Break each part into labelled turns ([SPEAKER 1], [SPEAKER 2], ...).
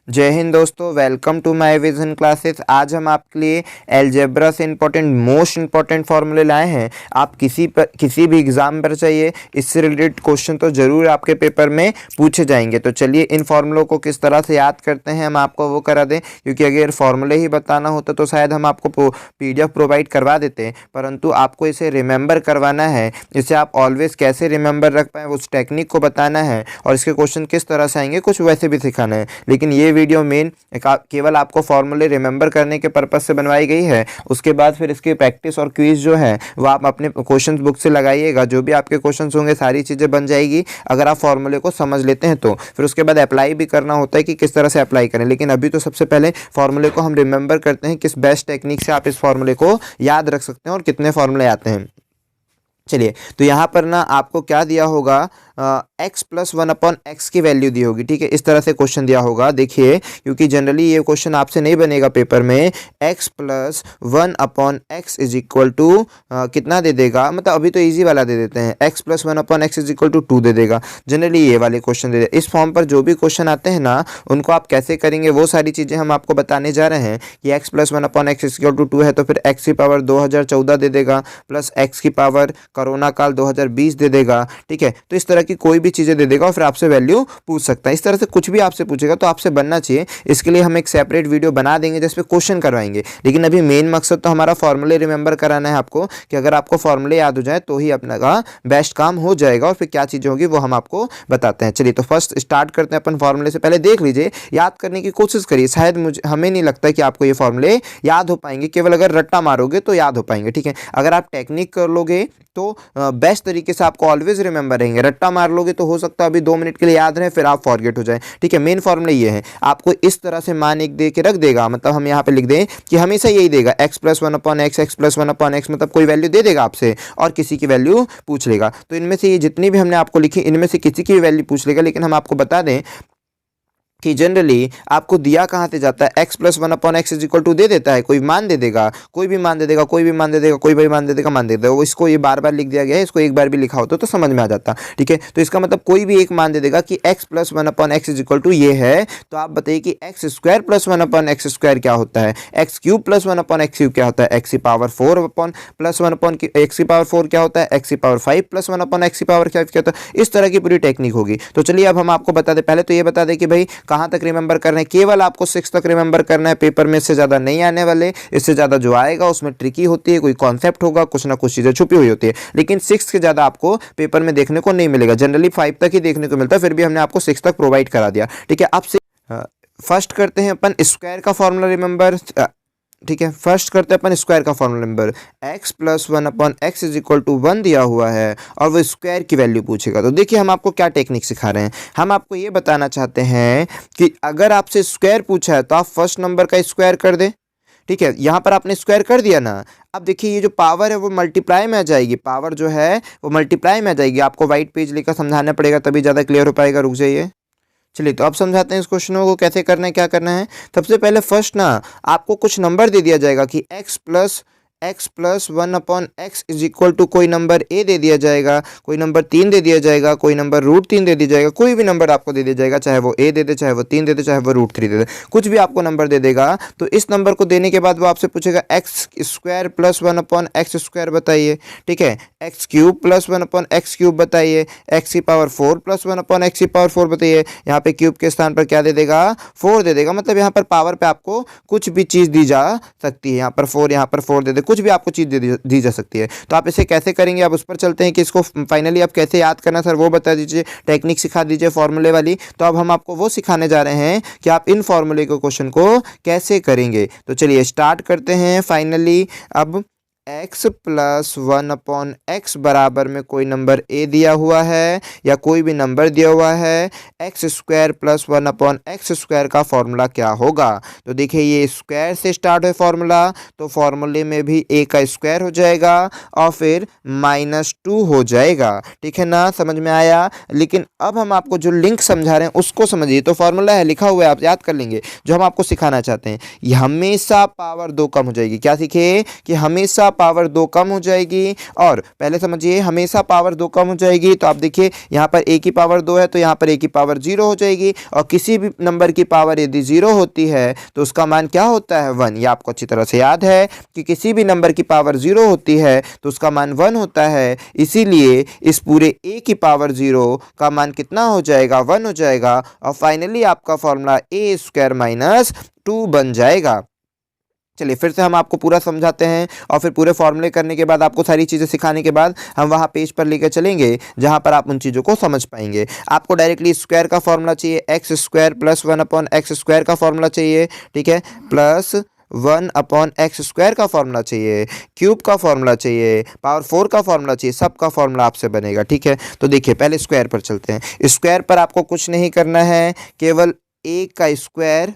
[SPEAKER 1] जय हिंद दोस्तों, welcome to my Vision classes. आज हम आपके लिए अलजेब्रा से मोस्ट इंपॉर्टेंट फार्मूले लाए हैं। आप किसी भी एग्जाम पर चाहिए, इससे रिलेटेड क्वेश्चन तो जरूर आपके पेपर में पूछे जाएंगे। तो चलिए इन फार्मूलों को किस तरह से याद करते हैं हम आपको वो करा दें, क्योंकि अगर फार्मूले ही बताना होता तो शायद हम आपको PDF प्रोवाइड करवा देते हैं, परंतु आपको इसे रिमेंबर करवाना है। इसे आप ऑलवेज कैसे रिमेंबर रख पाएँ उस टेक्निक को बताना है, और इसके क्वेश्चन किस तरह से आएंगे कुछ वैसे भी सिखाना है। लेकिन ये वीडियो मेन केवल आपको फॉर्मूले रिमेंबर करने के पर्पस से बनवाई गई है। उसके बाद फिर इसकी प्रैक्टिस और क्विज जो है वो आप अपने क्वेश्चन बुक से लगाइएगा। जो भी आपके क्वेश्चन होंगे सारी चीज़ें बन जाएगी अगर आप फॉर्मूले को समझ लेते हैं तो। फिर उसके बाद अप्लाई भी करना होता है कि किस तरह से अप्लाई करें। लेकिन अभी तो सबसे पहले फॉर्मूले को हम रिमेंबर करते हैं, किस बेस्ट टेक्निक से आप इस फॉर्मूले को याद रख सकते हैं और कितने फॉर्मूले आते हैं। चलिए, तो यहाँ पर ना आपको क्या दिया होगा, x + 1/x की वैल्यू दी होगी। ठीक है, इस तरह से क्वेश्चन दिया होगा। देखिए, क्योंकि जनरली ये क्वेश्चन आपसे नहीं बनेगा पेपर में। x + 1/x = कितना दे देगा, मतलब अभी तो इजी वाला दे देते हैं। x + 1/x = 2 दे देगा। जनरली ये वाले क्वेश्चन दे देगा। इस फॉर्म पर जो भी क्वेश्चन आते हैं ना, उनको आप कैसे करेंगे वो सारी चीज़ें हम आपको बताने जा रहे हैं। कि x + 1/x = 2 है तो फिर x की पावर 2014 दे देगा, प्लस x की पावर कोरोना काल 2020 दे देगा। ठीक है, तो इस तरह की कोई भी चीज़ें दे देगा और फिर आपसे वैल्यू पूछ सकता है। इस तरह से कुछ भी आपसे पूछेगा तो आपसे बनना चाहिए। इसके लिए हम एक सेपरेट वीडियो बना देंगे जिस पे क्वेश्चन करवाएंगे। लेकिन अभी मेन मकसद तो हमारा फॉर्मूले रिमेंबर कराना है आपको, कि अगर आपको फॉर्मूले याद हो जाए तो ही अपना का बेस्ट काम हो जाएगा। और फिर क्या चीज़ें होगी वो हम आपको बताते हैं। चलिए, तो फर्स्ट स्टार्ट करते हैं अपन फॉर्मूले से। पहले देख लीजिए, याद करने की कोशिश करिए। शायद हमें नहीं लगता कि आपको ये फॉर्मूले याद हो पाएंगे। केवल अगर रट्टा मारोगे तो याद हो पाएंगे। ठीक है, अगर आप टेक्निक कर लोगे तो बेस्ट तरीके से आपको ऑलवेज रिमेंबर रहेंगे। रट्टा मार लोगे तो हो सकता है अभी 2 मिनट के लिए याद रहे, फिर आप फॉरगेट हो जाए। ठीक है, मेन फॉर्मूला ये है। आपको इस तरह से मान एक दे के रख देगा, मतलब हम यहाँ पे लिख दें कि हमेशा यही देगा, x + 1/x, x + 1/x, मतलब कोई वैल्यू दे देगा आपसे और किसी की वैल्यू पूछ लेगा। तो इनमें से ये जितनी भी हमने आपको लिखी, इनमें से किसी की भी वैल्यू पूछ लेगा। लेकिन हम आपको बता दें कि जनरली आपको दिया कहाँ से जाता है, x + 1/x = दे देता है, कोई मान दे देगा, कोई भी मान दे देगा, कोई भी मान दे देगा, कोई भी मान दे देगा, मान दे देगा। इसको ये बार बार लिख दिया गया है, इसको एक बार भी लिखा होता तो समझ में आ जाता। ठीक है, तो इसका मतलब कोई भी एक मान दे देगा कि x + 1/x = ये है। तो आप बताइए कि x² + 1/x² क्या होता है, x³ + 1/x³ क्या होता है, x की पावर 4 + 1/x की पावर 4 क्या होता है, x की पावर 5 + 1/x की पावर क्या होता है। इस तरह की पूरी टेक्निक होगी। तो चलिए अब हम आपको बता दें। पहले तो ये बता दें कि भाई कहाँ तक रिमेंबर करना है। केवल आपको 6 तक रिमेंबर करना है। पेपर में इससे ज़्यादा नहीं आने वाले। इससे ज़्यादा जो आएगा उसमें ट्रिकी होती है, कोई कॉन्सेप्ट होगा, कुछ ना कुछ चीज़ें छुपी हुई होती है। लेकिन 6 के ज़्यादा आपको पेपर में देखने को नहीं मिलेगा। जनरली 5 तक ही देखने को मिलता है, फिर भी हमने आपको 6 तक प्रोवाइड करा दिया। ठीक है, अब फर्स्ट करते हैं अपन स्क्वायर का फॉर्मूला रिमेंबर। ठीक है, फर्स्ट करते हैं अपन स्क्वायर का फॉर्मूला नंबर। x + 1/x = 1 दिया हुआ है और वो स्क्वायर की वैल्यू पूछेगा। तो देखिए हम आपको क्या टेक्निक सिखा रहे हैं। हम आपको ये बताना चाहते हैं कि अगर आपसे स्क्वायर पूछा है तो आप फर्स्ट नंबर का स्क्वायर कर दें। ठीक है, यहाँ पर आपने स्क्वायर कर दिया ना। अब देखिए ये जो पावर है वो मल्टीप्लाई में आ जाएगी। पावर जो है वो मल्टीप्लाई में आ जाएगी। आपको व्हाइट पेज लेकर समझाना पड़ेगा, तभी ज़्यादा क्लियर हो पाएगा। रुक जाइए, चलिए तो अब समझाते हैं इस क्वेश्चनों को कैसे करना है, क्या करना है। सबसे पहले फर्स्ट ना आपको कुछ नंबर दे दिया जाएगा कि x + 1/x = कोई नंबर a दे दिया जाएगा, कोई नंबर 3 दे दिया जाएगा, कोई नंबर √3 दे दिया जाएगा। कोई भी नंबर आपको दे दिया जाएगा, चाहे वो a दे दे, चाहे वो 3 दे दे, चाहे वो √3 दे दे, कुछ भी आपको नंबर दे देगा। तो इस नंबर को देने के बाद वो आपसे पूछेगा x² + 1/x² बताइए। ठीक है, x³ + 1/x³ बताइए, x की पावर 4 + 1/x की पावर 4 बताइए। यहाँ पे क्यूब के स्थान पर क्या दे देगा, 4 दे देगा। मतलब यहाँ पर पावर पे आपको कुछ भी चीज़ दी जा सकती है। यहाँ पर 4, यहाँ पर 4 दे दे, कुछ भी आपको चीज़ दी जा सकती है। तो आप इसे कैसे करेंगे, आप उस पर चलते हैं कि इसको फाइनली आप कैसे याद करना सर वो बता दीजिए, टेक्निक सिखा दीजिए फॉर्मूले वाली। तो अब हम आपको वो सिखाने जा रहे हैं कि आप इन फॉर्मूले के क्वेश्चन को कैसे करेंगे। तो चलिए स्टार्ट करते हैं फाइनली। अब x + 1/x बराबर में कोई नंबर a दिया हुआ है या कोई भी नंबर दिया हुआ है, x² + 1/x² का फॉर्मूला क्या होगा। तो देखिए ये स्क्वायर से स्टार्ट है फॉर्मूला, तो फॉर्मूले में भी a का स्क्वायर हो जाएगा और फिर -2 हो जाएगा। ठीक है ना, समझ में आया। लेकिन अब हम आपको जो लिंक समझा रहे हैं उसको समझिए। तो फॉर्मूला है लिखा हुआ है, आप याद कर लेंगे। जो हम आपको सिखाना चाहते हैं, ये हमेशा पावर 2 कम हो जाएगी। क्या सीखे कि हमेशा पावर 2 कम हो जाएगी। और पहले समझिए, हमेशा पावर 2 कम हो जाएगी, तो आप देखिए यहाँ पर a की पावर 2 है तो यहाँ पर a की पावर 0 हो जाएगी। और किसी भी नंबर की पावर यदि 0 होती है तो उसका मान क्या होता है, 1। ये आपको अच्छी तरह से याद है कि किसी भी नंबर की पावर 0 होती है तो उसका मान 1 होता है। इसीलिए इस पूरे a की पावर 0 का मान कितना हो जाएगा, 1 हो जाएगा। और फाइनली आपका फॉर्मूला a स्क्वायर माइनस 2 बन जाएगा। चलिए फिर से हम आपको पूरा समझाते हैं और फिर पूरे फॉर्मूले करने के बाद, आपको सारी चीज़ें सिखाने के बाद हम वहाँ पेज पर लेकर चलेंगे जहाँ पर आप उन चीज़ों को समझ पाएंगे। आपको डायरेक्टली स्क्वायर का फॉर्मूला चाहिए, x square plus 1 upon x square का फॉर्मूला चाहिए, ठीक है, प्लस 1 अपॉन एक्स स्क्वायर का फॉर्मूला चाहिए, क्यूब का फॉर्मूला चाहिए, पावर 4 का फॉर्मूला चाहिए, सब का फॉर्मूला आपसे बनेगा, ठीक है। तो देखिए पहले स्क्वायर पर चलते हैं। स्क्वायर पर आपको कुछ नहीं करना है, केवल a का स्क्वायर,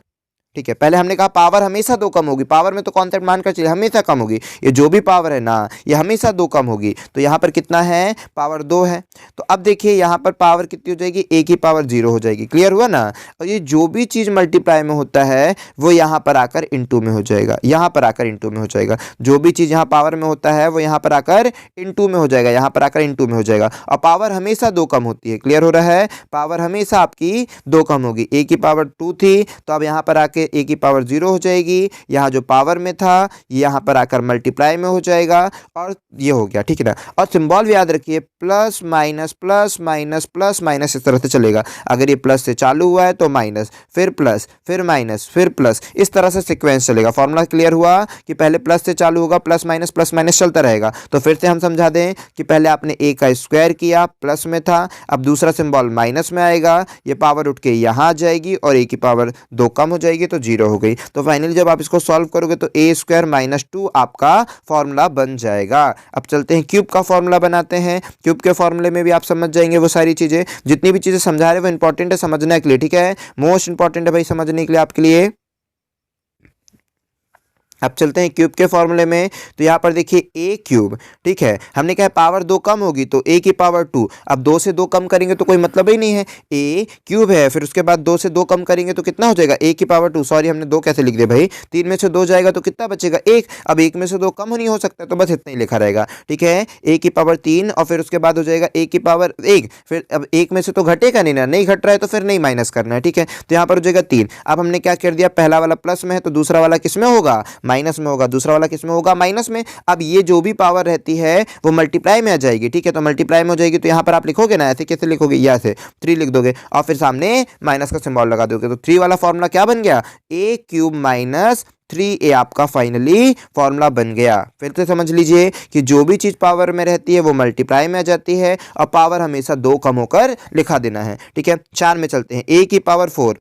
[SPEAKER 1] ठीक है। पहले हमने कहा पावर हमेशा 2 कम होगी, पावर में तो कॉन्सेप्ट मानकर चलिए हमेशा कम होगी, ये जो भी पावर है ना ये हमेशा 2 कम होगी। तो यहाँ पर कितना है, पावर 2 है। तो अब देखिए यहाँ पर पावर कितनी हो जाएगी, a की पावर 0 हो जाएगी। क्लियर हुआ ना। और ये जो भी चीज़ मल्टीप्लाई में होता है वो यहाँ पर आकर इनटू में हो जाएगा, यहाँ पर आकर इनटू में हो जाएगा। जो भी चीज़ यहाँ पावर में होता है वो यहाँ पर आकर इनटू में हो जाएगा, यहाँ पर आकर इनटू में हो जाएगा। और पावर हमेशा 2 कम होती है। क्लियर हो रहा है, पावर हमेशा आपकी 2 कम होगी। a की पावर 2 थी तो अब यहाँ पर आके a की पावर 0 हो जाएगी, यहाँ जो पावर में था यहाँ पर आकर मल्टीप्लाई में हो जाएगा और ये हो गया, ठीक है ना। और सिंबल भी याद रखिए, plus minus plus minus plus minus, इस तरह से चलेगा। अगर ये प्लस से चालू हुआ है तो माइनस, फिर प्लस, फिर माइनस, फिर प्लस, इस तरह से सीक्वेंस चलेगा। फॉर्मूला क्लियर हुआ कि पहले प्लस से चालू होगा, प्लस माइनस चलता रहेगा। तो फिर से हम समझा दें कि पहले आपने a का स्क्वायर किया, प्लस में था, अब दूसरा सिंबल माइनस में आएगा, ये पावर उठ के यहाँ आ जाएगी और a की पावर 2 कम हो जाएगी तो 0 हो गई। तो फाइनली जब आप इसको सॉल्व करोगे तो a स्क्वायर माइनस 2 आपका फॉर्मूला बन जाएगा। अब चलते हैं क्यूब का फॉर्मूला बनाते हैं। क्यूब के फॉर्मूले में भी आप समझ जाएंगे वो सारी चीजें, जितनी भी चीजें समझा रहे हैं वो इंपॉर्टेंट है समझने के लिए, ठीक है, मोस्ट इंपॉर्टेंट है भाई समझने के लिए आपके लिए। अब चलते हैं क्यूब के फॉर्मूले में। तो यहाँ पर देखिए a क्यूब, ठीक है, हमने कहा पावर 2 कम होगी तो a की पावर 2। अब 2 से 2 कम करेंगे तो कोई मतलब ही नहीं है, a क्यूब है, फिर उसके बाद 2 से 2 कम करेंगे तो कितना हो जाएगा, a की पावर 2। सॉरी हमने 2 कैसे लिख दिया भाई, 3 में से 2 जाएगा तो कितना बचेगा, 1। अब 1 में से 2 कम नहीं हो सकता तो बस इतना ही लिखा रहेगा, ठीक है, a की पावर 3 और फिर उसके बाद हो जाएगा a की पावर 1। फिर अब 1 में से तो घटेगा नहीं ना, नहीं घट रहा है तो फिर नहीं माइनस करना है, ठीक है। तो यहाँ पर हो जाएगा 3। अब हमने क्या कर दिया, पहला वाला प्लस में है तो दूसरा वाला किस में होगा, माइनस में होगा, दूसरा वाला किस में होगा, माइनस में। अब ये जो भी पावर रहती है वो मल्टीप्लाई में आ जाएगी, ठीक है, तो मल्टीप्लाई में हो जाएगी तो यहाँ पर आप लिखोगे ना, ऐसे कैसे लिखोगे, यहाँ से 3 लिख दोगे और फिर सामने माइनस का सिंबल लगा दोगे। तो 3 वाला फॉर्मूला क्या बन गया, a क्यूब माइनस 3a आपका फाइनली फॉर्मूला बन गया। फिर से समझ लीजिए कि जो भी चीज पावर में रहती है वो मल्टीप्लाई में आ जाती है और पावर हमेशा 2 कम होकर लिखा देना है, ठीक है। 4 में चलते हैं, a की पावर 4,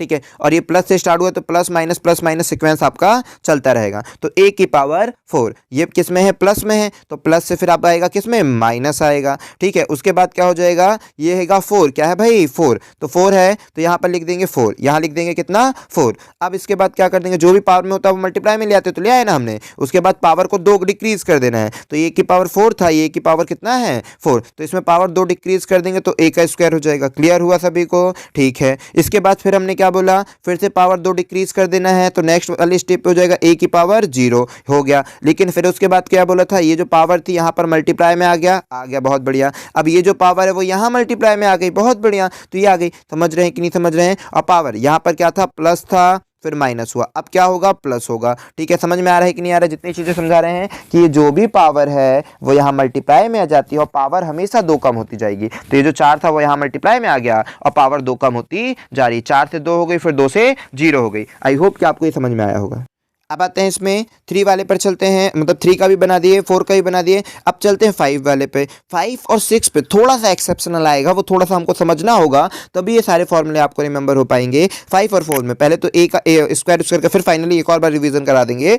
[SPEAKER 1] ठीक है, और ये प्लस से स्टार्ट हुआ तो प्लस माइनस सीक्वेंस आपका चलता रहेगा। तो a की पावर 4 ये किस में है, प्लस में है, तो प्लस से फिर आप आएगा किस में, माइनस आएगा, ठीक है। उसके बाद क्या हो जाएगा, ये हैगा 4, क्या है भाई 4, तो 4 है तो यहाँ पर लिख देंगे 4, यहाँ लिख देंगे कितना 4। अब इसके बाद क्या कर देंगे, जो भी पावर में होता है वो मल्टीप्लाई में ले आते तो ले आए ना हमने, उसके बाद पावर को 2 डिक्रीज कर देना है। तो a की पावर 4 था, a की पावर कितना है 4, तो इसमें पावर 2 डिक्रीज कर देंगे तो a का स्क्वायर हो जाएगा। क्लियर हुआ सभी को, ठीक है। इसके बाद फिर हमने क्या बोला, फिर से पावर 2 डिक्रीज कर देना है तो नेक्स्ट वाली स्टेप पे हो जाएगा a की पावर 0 हो गया। लेकिन फिर उसके बाद क्या बोला था, ये जो पावर थी यहाँ पर मल्टीप्लाई में आ गया, बहुत बढ़िया। अब ये जो पावर है वो यहाँ मल्टीप्लाई में आ गई, बहुत बढ़िया, तो ये आ गई। समझ रहे हैं कि नहीं समझ रहे हैं। और पावर यहाँ पर क्या था, प्लस था, फिर माइनस हुआ, अब क्या होगा, प्लस होगा, ठीक है। समझ में आ रहा है कि नहीं आ रहा है, जितनी चीजें समझा रहे हैं कि ये जो भी पावर है वो यहाँ मल्टीप्लाई में आ जाती है और पावर हमेशा 2 कम होती जाएगी। तो ये जो 4 था वो यहाँ मल्टीप्लाई में आ गया और पावर 2 कम होती जा रही, 4 से 2 हो गई, फिर 2 से 0 हो गई। आई होप कि आपको ये समझ में आया होगा। अब आते हैं इसमें 3 वाले पर चलते हैं, मतलब 3 का भी बना दिए, 4 का भी बना दिए। अब चलते हैं 5 वाले पे। 5 और 6 पे थोड़ा सा एक्सेप्शनल आएगा, वो थोड़ा सा हमको समझना होगा तभी ये सारे फॉर्मूले आपको रिमेंबर हो पाएंगे। 5 और 4 में पहले तो a का स्क्वायर का, फिर फाइनली एक और बार रिवीजन करा देंगे।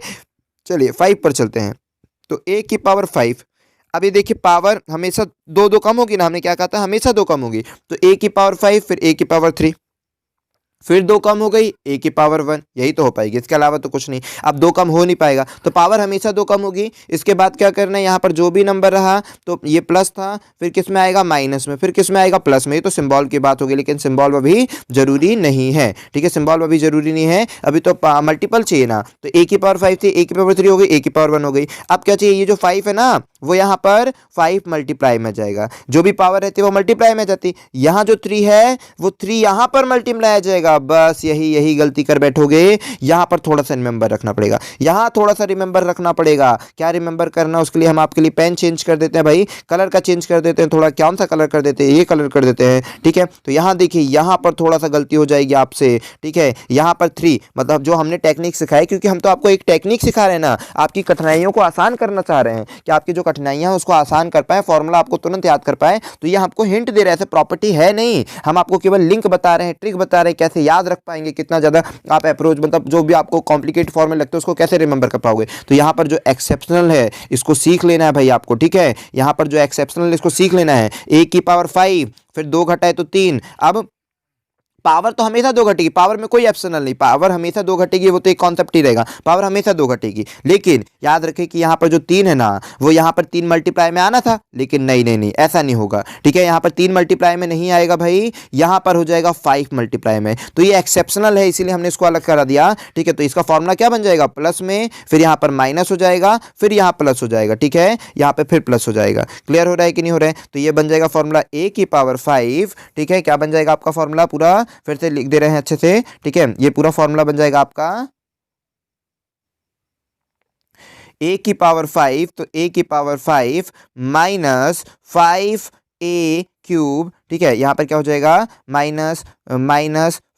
[SPEAKER 1] चलिए 5 पर चलते हैं। तो a की पावर 5, अब ये देखिए पावर हमेशा 2 कम होगी ना, हमने क्या कहा था, हमेशा 2 कम होगी। तो a की पावर 5 फिर a की पावर 3, फिर 2 कम हो गई a की पावर 1, यही तो हो पाएगी, इसके अलावा तो कुछ नहीं। अब 2 कम हो नहीं पाएगा तो पावर हमेशा 2 कम होगी। इसके बाद क्या करना है, यहाँ पर जो भी नंबर रहा तो ये प्लस था, फिर किस में आएगा माइनस में, फिर किस में आएगा प्लस में। ये तो सिंबल की बात होगी, लेकिन सिंबल अभी जरूरी नहीं है, ठीक है, सिंबल अभी जरूरी नहीं है, अभी तो मल्टीपल चाहिए ना। तो a की पावर 5 थी, a की पावर 3 हो गई, a की पावर 1 हो गई। अब क्या चाहिए, ये जो 5 है ना वो यहाँ पर 5 मल्टीप्लाई में जाएगा, जो भी पावर रहती है वो मल्टीप्लाई में जाती। यहाँ जो 3 है वो 3 यहाँ पर मल्टीप्लाई आ जाएगा। बस यही गलती कर बैठोगे। यहाँ पर थोड़ा सा रिमेंबर रखना पड़ेगा, यहाँ थोड़ा सा रिमेंबर रखना पड़ेगा। क्या रिमेंबर करना, उसके लिए हम आपके लिए पेन चेंज कर देते हैं भाई, कलर का चेंज कर देते हैं थोड़ा। कौन सा कलर कर देते हैं, ये कलर कर देते हैं, ठीक है। तो यहाँ देखिए, यहाँ पर थोड़ा सा गलती हो जाएगी आपसे, ठीक है। यहाँ पर 3 मतलब जो हमने टेक्निक सिखाई, क्योंकि हम तो आपको एक टेक्निक सिखा रहे हैं ना, आपकी कठिनाइयों को आसान करना चाह रहे हैं कि आपकी जो कठिनाइयां हैं उसको आसान कर पाए, फॉर्मूला आपको तुरंत याद कर पाए। तो ये आपको हिंट दे रहे हैं, ऐसे प्रॉपर्टी है नहीं, हम आपको केवल लिंक बता रहे हैं, ट्रिक बता रहे हैं, कैसे याद रख पाएंगे, कितना ज़्यादा आप अप्रोच मतलब जो भी आपको कॉम्प्लिकेटेड फॉर्मूले लगते हैं उसको कैसे रिमेंबर कर पाओगे। तो यहाँ पर जो एक्सेप्शनल है इसको सीख लेना है भाई आपको, ठीक है। यहाँ पर जो एक्सेप्शनल है इसको सीख लेना है। a की पावर 5, फिर 2 घटाए तो 3। अब पावर तो हमेशा 2 घटेगी, पावर में कोई ऑप्शनल नहीं, पावर हमेशा 2 घटेगी, वो तो एक कॉन्सेप्ट ही रहेगा, पावर हमेशा 2 घटेगी। लेकिन याद रखें कि यहाँ पर जो 3 है ना वो यहाँ पर 3 मल्टीप्लाई में आना था, लेकिन नहीं ऐसा नहीं होगा, ठीक है। यहाँ पर 3 मल्टीप्लाई में नहीं आएगा भाई, यहाँ पर हो जाएगा 5 मल्टीप्लाई में। तो ये एक्सेप्शनल है, इसीलिए हमने इसको अलग करा दिया, ठीक है। तो इसका फॉर्मूला क्या बन जाएगा, प्लस में, फिर यहाँ पर माइनस हो जाएगा, फिर यहाँ प्लस हो जाएगा, ठीक है, यहाँ पे फिर प्लस हो जाएगा। क्लियर हो रहा है कि नहीं हो रहा है। तो ये बन जाएगा फॉर्मूला a की पावर 5, ठीक है। क्या बन जाएगा आपका फॉर्मूला, पूरा फिर से लिख दे रहे हैं अच्छे से, ठीक है। ये पूरा फॉर्मूला बन जाएगा आपका a की पावर 5, तो a की पावर 5 माइनस 5a क्यूब, ठीक है। यहाँ पर क्या हो जाएगा, माइनस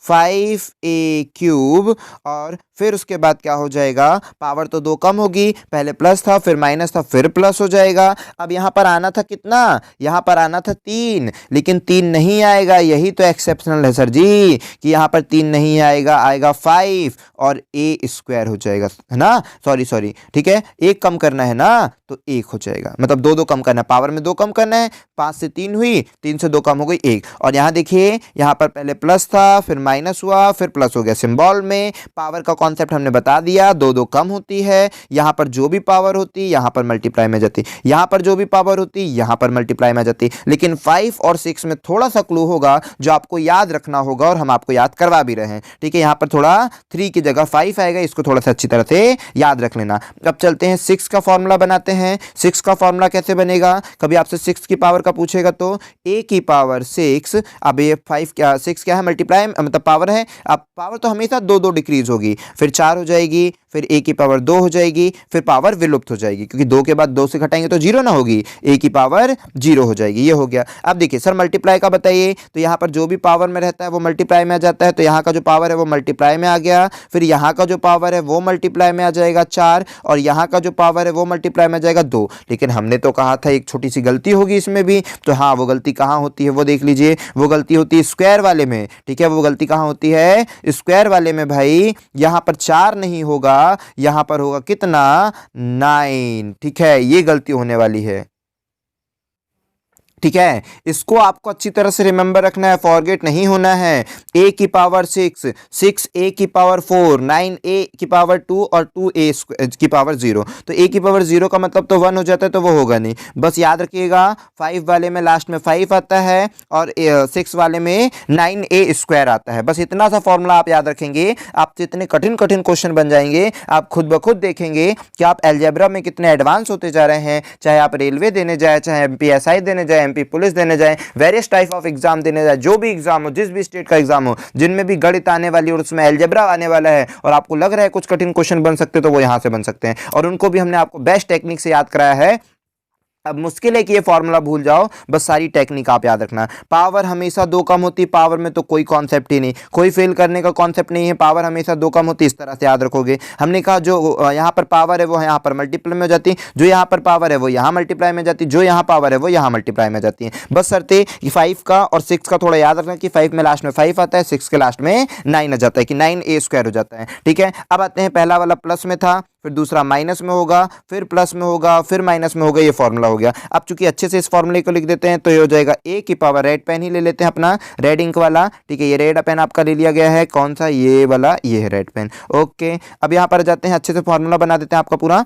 [SPEAKER 1] 5a क्यूब, और फिर उसके बाद क्या हो जाएगा, पावर तो 2 कम होगी, पहले प्लस था फिर माइनस था फिर प्लस हो जाएगा। अब यहाँ पर आना था कितना, यहाँ पर आना था 3, लेकिन 3 नहीं आएगा, यही तो एक्सेप्शनल है सर जी, कि यहाँ पर 3 नहीं आएगा, आएगा 5 और a स्क्वायर हो जाएगा, है ना। सॉरी, ठीक है, 1 कम करना है ना तो 1 हो जाएगा, मतलब 2 कम करना है, पावर में 2 कम करना है। 5 से 3 हुई, 3 से 2 कम हो गई 1। और यहाँ देखिए, यहाँ पर पहले प्लस था फिर माइनस हुआ फिर प्लस हो गया। सिंबल में पावर का कॉन्सेप्ट हमने बता दिया, 2 कम होती है, यहाँ पर जो भी पावर होती यहाँ पर मल्टीप्लाई में जाती, यहाँ पर जो भी पावर होती यहाँ पर मल्टीप्लाई में जाती। लेकिन 5 और 6 में थोड़ा सा क्लू होगा जो आपको याद रखना होगा, और हम आपको याद करवा भी रहे हैं, ठीक है। यहाँ पर थोड़ा 3 की जगह 5 आएगा, इसको थोड़ा सा अच्छी तरह से याद रख लेना। अब चलते हैं 6 का फॉर्मूला बनाते हैं। 6 का फॉर्मूला कैसे बनेगा, कभी आपसे 6 की पावर का पूछेगा तो a की पावर 6, अब ये 5 क्या 6 क्या है, मल्टीप्लाई मतलब पावर है। अब पावर तो हमेशा 2 डिक्रीज होगी, फिर 4 हो जाएगी, फिर a की पावर 2 हो जाएगी, फिर पावर विलुप्त हो जाएगी, क्योंकि 2 के बाद 2 से घटाएंगे तो 0 ना होगी, a की पावर 0 हो जाएगी। ये हो गया। अब देखिए सर मल्टीप्लाई का बताइए, तो यहाँ पर जो भी पावर में रहता है वो मल्टीप्लाई में आ जाता है, तो यहाँ का जो पावर है वो मल्टीप्लाई में आ गया, फिर यहाँ का जो पावर है वो मल्टीप्लाई में आ जाएगा 4, और यहाँ का जो पावर है वो मल्टीप्लाई में आ जाएगा 2। लेकिन हमने तो कहा था एक छोटी सी गलती होगी इसमें भी, तो हाँ वो गलती कहाँ होती है वो देख लीजिए, वो गलती होती है स्क्वायर वाले में, ठीक है। वो गलती कहाँ होती है, स्क्वायर वाले में भाई। यहाँ पर 4 नहीं होगा, यहाँ पर होगा कितना, 9, ठीक है। ये गलती होने वाली है, ठीक है। इसको आपको अच्छी तरह से रिमेंबर रखना है, फॉरगेट नहीं होना है। a की पावर 6, 6a की पावर 4, 9a की पावर 2 और 2a की पावर 0। तो a की पावर 0 का मतलब तो 1 हो जाता है, तो वो होगा नहीं। बस याद रखिएगा 5 वाले में लास्ट में 5 आता है, और 6 वाले में 9a स्क्वायर आता है। बस इतना सा फॉर्मूला आप याद रखेंगे, आपसे इतने कठिन क्वेश्चन बन जाएंगे, आप खुद ब खुद देखेंगे कि आप अलजेब्रा में कितने एडवांस होते जा रहे हैं। चाहे आप रेलवे देने जाए, चाहे MPSI देने जाए, MP पुलिस देने जाए, वेरियस टाइप ऑफ एग्जाम देने जाए, जो भी एग्जाम हो, जिस भी स्टेट का एग्जाम हो, जिनमें भी गणित आने वाली और उसमें अलजेब्रा आने वाला है, और आपको लग रहा है कुछ कठिन क्वेश्चन बन सकते, तो वो यहां से बन सकते हैं। और उनको भी हमने आपको बेस्ट टेक्निक से याद कराया है। अब मुश्किल है कि ये फॉर्मूला भूल जाओ, बस सारी टेक्निक आप याद रखना। पावर हमेशा 2 कम होती, पावर में तो कोई कॉन्सेप्ट ही नहीं, कोई फेल करने का कॉन्सेप्ट नहीं है, पावर हमेशा 2 कम होती, इस तरह से याद रखोगे। हमने कहा जो यहाँ पर पावर है वो यहाँ पर मल्टीप्लाई में जाती, जो यहाँ पर पावर है वो यहाँ मल्टीप्लाई में जाती, जो यहाँ पावर है वो यहाँ मल्टीप्लाई में जाती है। बस शर्ते कि 5 का और 6 का थोड़ा याद रखना कि 5 में लास्ट में 5 आता है, 6 के लास्ट में 9 आ जाता है, कि 9a स्क्वायर हो जाता है, ठीक है। अब आते हैं, पहला वाला प्लस में था, फिर दूसरा माइनस में होगा, फिर प्लस में होगा, फिर माइनस में होगा, ये फॉर्मूला हो गया। अब चूंकि अच्छे से इस फॉर्मूले को लिख देते हैं तो ये हो जाएगा ए की पावर, रेड पेन ही ले लेते हैं अपना, रेड इंक वाला, ठीक है, ये रेड पेन आपका ले लिया गया है, कौन सा, ये वाला, ये है रेड पेन। ओके, अब यहाँ पर जाते हैं, अच्छे से फॉर्मूला बना देते हैं आपका पूरा।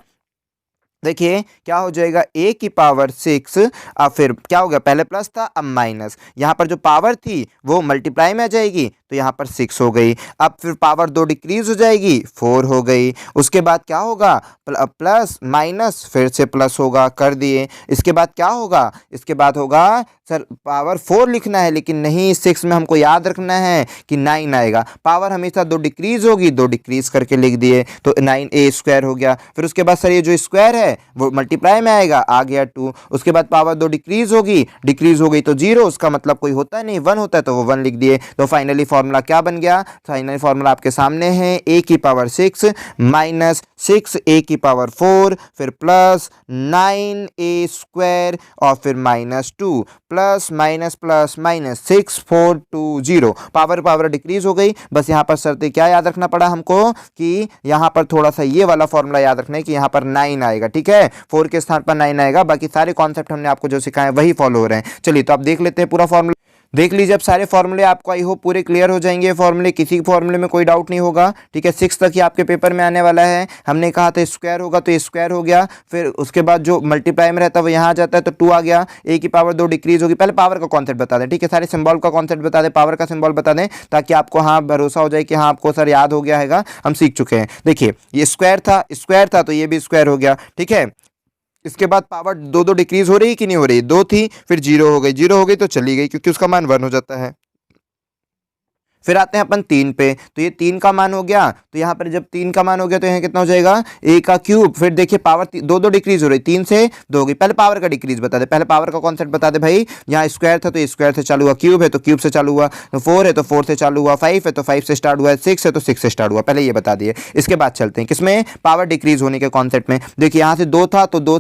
[SPEAKER 1] देखिए क्या हो जाएगा, ए की पावर 6, अब फिर क्या हो गया, पहले प्लस था अब माइनस, यहाँ पर जो पावर थी वो मल्टीप्लाई में आ जाएगी तो यहाँ पर 6 हो गई। अब फिर पावर 2 डिक्रीज हो जाएगी, 4 हो गई। उसके बाद क्या होगा, प्लस माइनस फिर से प्लस होगा, कर दिए। इसके बाद क्या होगा, इसके बाद होगा, सर पावर 4 लिखना है लेकिन नहीं, 6 में हमको याद रखना है कि 9 आएगा। पावर हमेशा 2 डिक्रीज होगी, 2 डिक्रीज करके लिख दिए तो 9a² हो गया। फिर उसके बाद सर ये जो स्क्वायर है वो मल्टीप्लाई में आएगा, आ गया 2। उसके बाद पावर 2 डिक्रीज होगी, डिक्रीज हो गई तो 0, उसका मतलब कोई होता नहीं, 1 होता है तो वो 1 लिख दिए। तो फाइनली फॉर्मूला क्या बन गया, फाइनली फॉर्मूला आपके सामने है, ए की पावर 6 माइनस 6 ए की पावर 4, फिर प्लस 9a² और फिर minus 2, plus minus plus minus 6 4 2 0। Power decrease हो गई। बस यहाँ पर शर्तें क्या याद रखना पड़ा हमको कि यहाँ पर थोड़ा सा ये वाला फॉर्मूला याद रखना है कि यहाँ पर 9 आएगा, ठीक है, 4 के स्थान पर 9 आएगा। बाकी सारे कॉन्सेप्ट हमने आपको जो सिखाए वही फॉलो हो रहे हैं। चलिए तो आप देख लेते हैं पूरा फॉर्मूला, देख लीजिए। अब सारे फॉर्मूले आपको आई होप पूरे क्लियर हो जाएंगे, फॉर्मूले, किसी फॉर्मूले में कोई डाउट नहीं होगा, ठीक है। 6 तक ही आपके पेपर में आने वाला है। हमने कहा था स्क्वायर होगा तो स्क्वायर हो गया, फिर उसके बाद जो मल्टीप्लाई में रहता है वो यहाँ आ जाता है तो 2 आ गया, ए की पावर 2 डिक्रीज होगी। पहले पावर का कॉन्सेप्ट बता दें, ठीक है, सारे सिंबल का कॉन्सेप्ट बता दें, पावर का सिंबल बता दें ताकि आपको हाँ भरोसा हो जाए कि हाँ आपको सर याद हो गया है, हम सीख चुके हैं। देखिए ये स्क्वायर था तो ये भी स्क्वायर हो गया, ठीक है। इसके बाद पावर 2 डिक्रीज हो रही कि नहीं हो रही, 2 थी फिर 0 हो गई, 0 हो गई तो चली गई क्योंकि उसका मान 1 हो जाता है। फिर आते हैं अपन 3 पे, तो ये 3 का मान हो गया, तो यहाँ पर जब 3 का मान हो गया तो यहाँ कितना हो जाएगा, a का क्यूब। फिर देखिए पावर 2 डिक्रीज हो रही, 3 से 2 हो गई। पहले पावर का डिक्रीज बता दे, पहले पावर का कॉन्सेप्ट बता दे भाई। यहाँ स्क्वायर था तो स्क्वायर से चालू हुआ, क्यूब है तो क्यूब से चालू हुआ, 4 है तो 4 से चालू हुआ, 5 है तो 5 से स्टार्ट हुआ, 6 है तो 6 से स्टार्ट हुआ, पहले ये बता दिए। इसके बाद चलते हैं किसमें, पावर डिक्रीज होने के कॉन्सेप्ट में। देखिए यहाँ से 2 था तो 2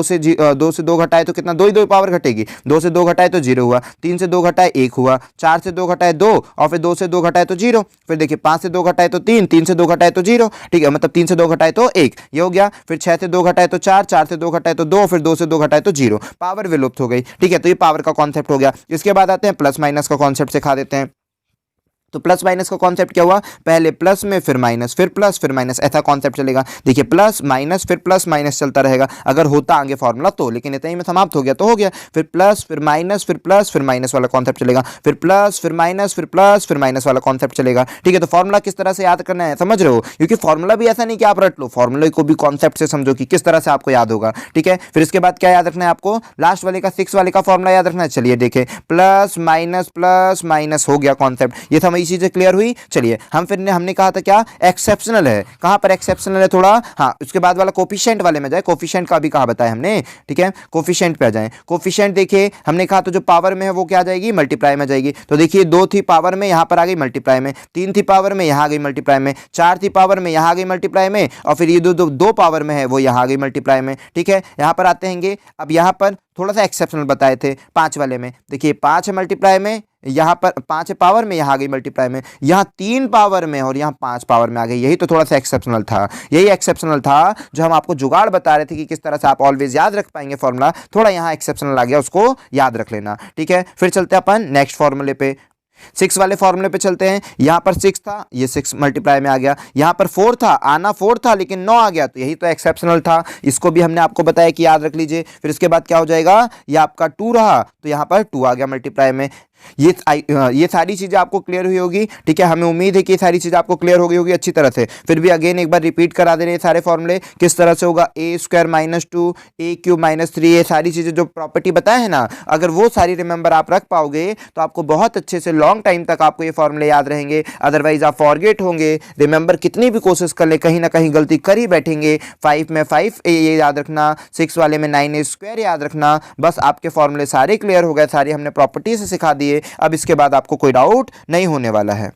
[SPEAKER 1] से 2 घटाए तो कितना, 2 ही 2 पावर घटेगी, 2 से 2 घटाए तो 0 हुआ, 3 से 2 घटाए 1 हुआ, 4 से 2 घटाए 2 और फिर 2 से 2 घटाए तो 0। फिर देखिए 5 से 2 घटाए तो 3, 3 से 2 घटाए तो 0, ठीक है, मतलब 3 से 2 घटाए तो 1, ये हो गया। फिर 6 से 2 घटाए तो 4, 4 से 2 घटाए तो 2, फिर 2 से 2 घटाए तो 0, पावर विलुप्त हो गई, ठीक है। तो ये पावर का कॉन्सेप्ट हो गया। इसके बाद आते हैं प्लस माइनस का कॉन्सेप्ट सिखा देते हैं। तो प्लस माइनस का कॉन्सेप्ट क्या हुआ, पहले प्लस में फिर माइनस, फिर प्लस फिर माइनस, ऐसा कॉन्सेप्ट चलेगा। देखिए प्लस माइनस फिर प्लस माइनस चलता रहेगा अगर होता आगे फॉर्मूला तो, लेकिन इतना ही में समाप्त हो गया तो हो गया। फिर प्लस फिर माइनस फिर प्लस फिर माइनस वाला कॉन्सेप्ट चलेगा, फिर प्लस फिर माइनस फिर प्लस फिर माइनस वाला कॉन्सेप्ट चलेगा, ठीक है। तो फॉर्मूला किस तरह से याद करना है समझ रहे हो, क्योंकि फॉर्मूला भी ऐसा नहीं कि आप रट लो, फॉर्मूले को भी कॉन्सेप्ट से समझो कि किस तरह से आपको याद होगा, ठीक है। फिर इसके बाद क्या याद रखना है आपको, लास्ट वाले का 6 वाले का फॉर्मूला याद रखना है। चलिए देखें, प्लस माइनस हो गया कॉन्सेप्ट, ये समझ चीजें क्लियर हुई। चलिए हमने कहा था क्या, एक्सेप्शनल है, कहां पर एक्सेप्शनल है थोड़ा, हाँ उसके बाद वाला कोफिशिएंट वाले में जाए, कोफिशिएंट का भी कहा बताया हमने, ठीक है, कोफिशिएंट पे आ जाए। कोफिशिएंट देखिए हमने कहा तो जो पावर में है वो क्या आ जाएगी, मल्टीप्लाई में जाएगी। तो देखिए 2 थी पावर में, यहां पर आ गई मल्टीप्लाई में, 3 थी पावर में, यहां आ गई मल्टीप्लाई में, 4 थी पावर में, यहां आ गई मल्टीप्लाई में, और फिर ये दो पावर में है वो यहां आ गई मल्टीप्लाई में, ठीक है। यहां पर आते हैं, अब यहां पर थोड़ा सा एक्सेप्शनल बताए थे 5 वाले में। देखिए 5 है मल्टीप्लाई में, यहाँ पर 5 है पावर में, यहाँ आ गई मल्टीप्लाई में, यहाँ 3 पावर में और यहाँ 5 पावर में आ गई। यही तो थोड़ा सा एक्सेप्शनल था, यही एक्सेप्शनल था जो हम आपको जुगाड़ बता रहे थे कि किस तरह से आप ऑलवेज याद रख पाएंगे फॉर्मूला। थोड़ा यहाँ एक्सेप्शनल आ गया, उसको याद रख लेना, ठीक है। फिर चलते हैं अपन नेक्स्ट फॉर्मूले पे, 6 वाले फॉर्मूले पे चलते हैं। यहाँ पर 6 था, ये 6 मल्टीप्लाई में आ गया। यहाँ पर 4 था, आना 4 था लेकिन 9 आ गया, तो यही तो एक्सेप्शनल था, इसको भी हमने आपको बताया कि याद रख लीजिए। फिर इसके बाद क्या हो जाएगा, ये आपका 2 रहा तो यहाँ पर 2 आ गया मल्टीप्लाई में। ये सारी चीज़ें आपको क्लियर हुई होगी, ठीक है। हमें उम्मीद है कि ये सारी चीज़ें आपको क्लियर हो गई होगी अच्छी तरह से। फिर भी अगेन एक बार रिपीट करा दे रहे हैं सारे फॉर्मूले किस तरह से होगा, a² - 2 a³ - 3, ये सारी चीज़ें जो प्रॉपर्टी बताए हैं ना, अगर वो सारी रिमेंबर आप रख पाओगे तो आपको बहुत अच्छे से लॉन्ग टाइम तक आपको ये फॉर्मूले याद रहेंगे। अदरवाइज आप फॉरगेट होंगे, रिमेंबर कितनी भी कोशिश कर ले कहीं ना कहीं गलती कर ही बैठेंगे। 5 में 5a ये याद रखना, 6 वाले में 9a² याद रखना, बस आपके फॉर्मूले सारे क्लियर हो गए, सारी हमने प्रॉपर्टी से सिखा दिए। अब इसके बाद आपको कोई डाउट नहीं होने वाला है।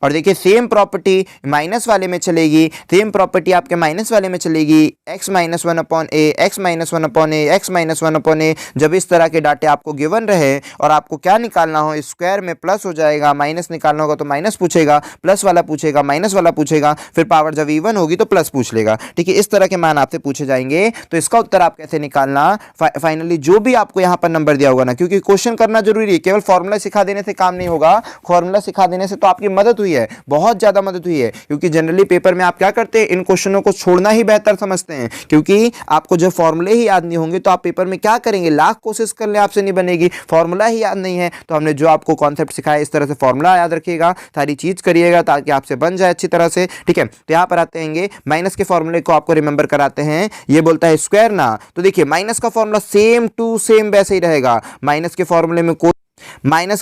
[SPEAKER 1] और देखिए सेम प्रॉपर्टी माइनस वाले में चलेगी, सेम प्रॉपर्टी आपके माइनस वाले में चलेगी, x माइनस वन अपॉन ए, एक्स माइनस वन अपॉन ए, एक्स माइनस वन अपॉन ए। जब इस तरह के डाटे आपको गिवन रहे और आपको क्या निकालना हो, स्क्वायर में प्लस हो जाएगा, माइनस निकालना होगा तो माइनस पूछेगा, प्लस वाला पूछेगा, माइनस वाला पूछेगा, फिर पावर जब इवन होगी तो प्लस पूछ लेगा। ठीक है, इस तरह के मान आपसे पूछे जाएंगे। तो इसका उत्तर आप कैसे निकालना, फाइनली जो भी आपको यहाँ पर नंबर दिया होगा ना, क्योंकि क्वेश्चन करना जरूरी है, केवल फॉर्मूला सिखा देने से काम नहीं होगा। फॉर्मूला सिखा देने से तो आपकी मदद हुई है, बहुत ज्यादा मदद हुई है, क्योंकि जनरली पेपर में आप क्या करते हैं, इन क्वेश्चनों को छोड़ना ही बेहतर समझते हैं, क्योंकि आपको जब फॉर्मूले ही याद नहीं होंगे तो आप पेपर में क्या करेंगे, लाख कोशिश कर ले आपसे नहीं बनेगी, फॉर्मूला ही याद नहीं है। तो हमने जो आपको कॉन्सेप्ट सिखाया इस तरह से फॉर्मूला याद रखिएगा, सारी चीज करिएगा ताकि आपसे बन जाए अच्छी तरह से। ठीक है, तो यहां पर आते हैं, माइनस के फॉर्मूले को आपको रिमेंबर कराते हैं। ये बोलता है स्क्वायर ना, तो देखिए माइनस का फॉर्मूला सेम टू सेम वैसे ही रहेगा, माइनस के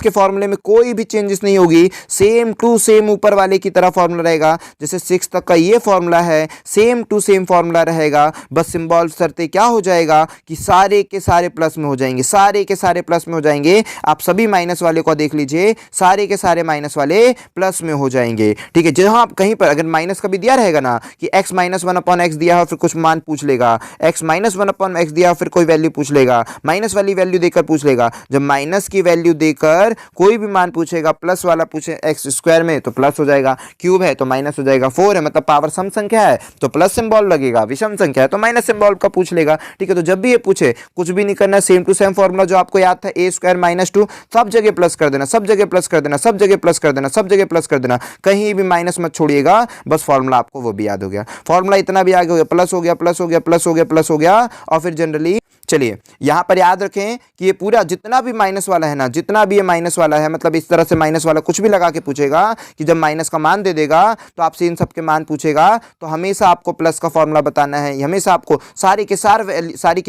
[SPEAKER 1] फॉर्मूले में कोई भी चेंजेस नहीं होगी, सेम टू सेम ऊपर वाले की तरह फॉर्मूला रहेगा। जैसे 6 तक का ये फॉर्मूला है, सेम टू सेम फॉर्मूला रहेगा, बस सिंबल शर्तें क्या हो जाएगा कि सारे के सारे प्लस में हो जाएंगे, सारे के सारे प्लस में हो जाएंगे। आप सभी माइनस वाले को देख लीजिए, सारे के सारे माइनस वाले प्लस में हो जाएंगे। ठीक है, जहां आप कहीं पर अगर माइनस का भी दिया रहेगा ना कि x minus one upon x दिया हो, फिर कुछ मान पूछ लेगा, x minus one upon x दिया हो, फिर कोई वैल्यू पूछ लेगा, माइनस वाली वैल्यू देकर पूछ लेगा। जब माइनस की वैल्यू देकर कोई भी मान पूछेगा, प्लस वाला पूछे एक्स स्क्वायर में तो प्लस हो जाएगा, क्यूब है तो माइनस हो जाएगा, 4 है मतलब पावर सम संख्या है तो प्लस सिंबल लगेगा, विषम संख्या है तो माइनस सिंबल का पूछ लेगा। ठीक है, तो जब भी ये पूछे कुछ भी नहीं करना, सेम टू सेम फॉर्मूला जो आपको याद था ए स्क्वायर माइनस 2, सब जगह प्लस कर देना, सब जगह प्लस कर देना, सब जगह प्लस कर देना, सब जगह प्लस कर देना, कहीं भी माइनस मत छोड़िएगा। बस फॉर्मूला आपको वो भी याद हो गया, फॉर्मूला इतना भी आगे हो गया, प्लस हो गया, प्लस हो गया, प्लस हो गया, प्लस हो गया। और फिर जनरली चलिए यहां पर याद रखें कि ये पूरा जितना भी माइनस वाला है ना, जितना भी ये माइनस वाला है, मतलब इस तरह से माइनस वाला कुछ भी लगा के पूछेगा कि जब माइनस का मान दे देगा तो आपसे इन सब के मान पूछेगा, तो हमेशा आपको प्लस का फॉर्मूला बताना है, हमेशा आपको सारी की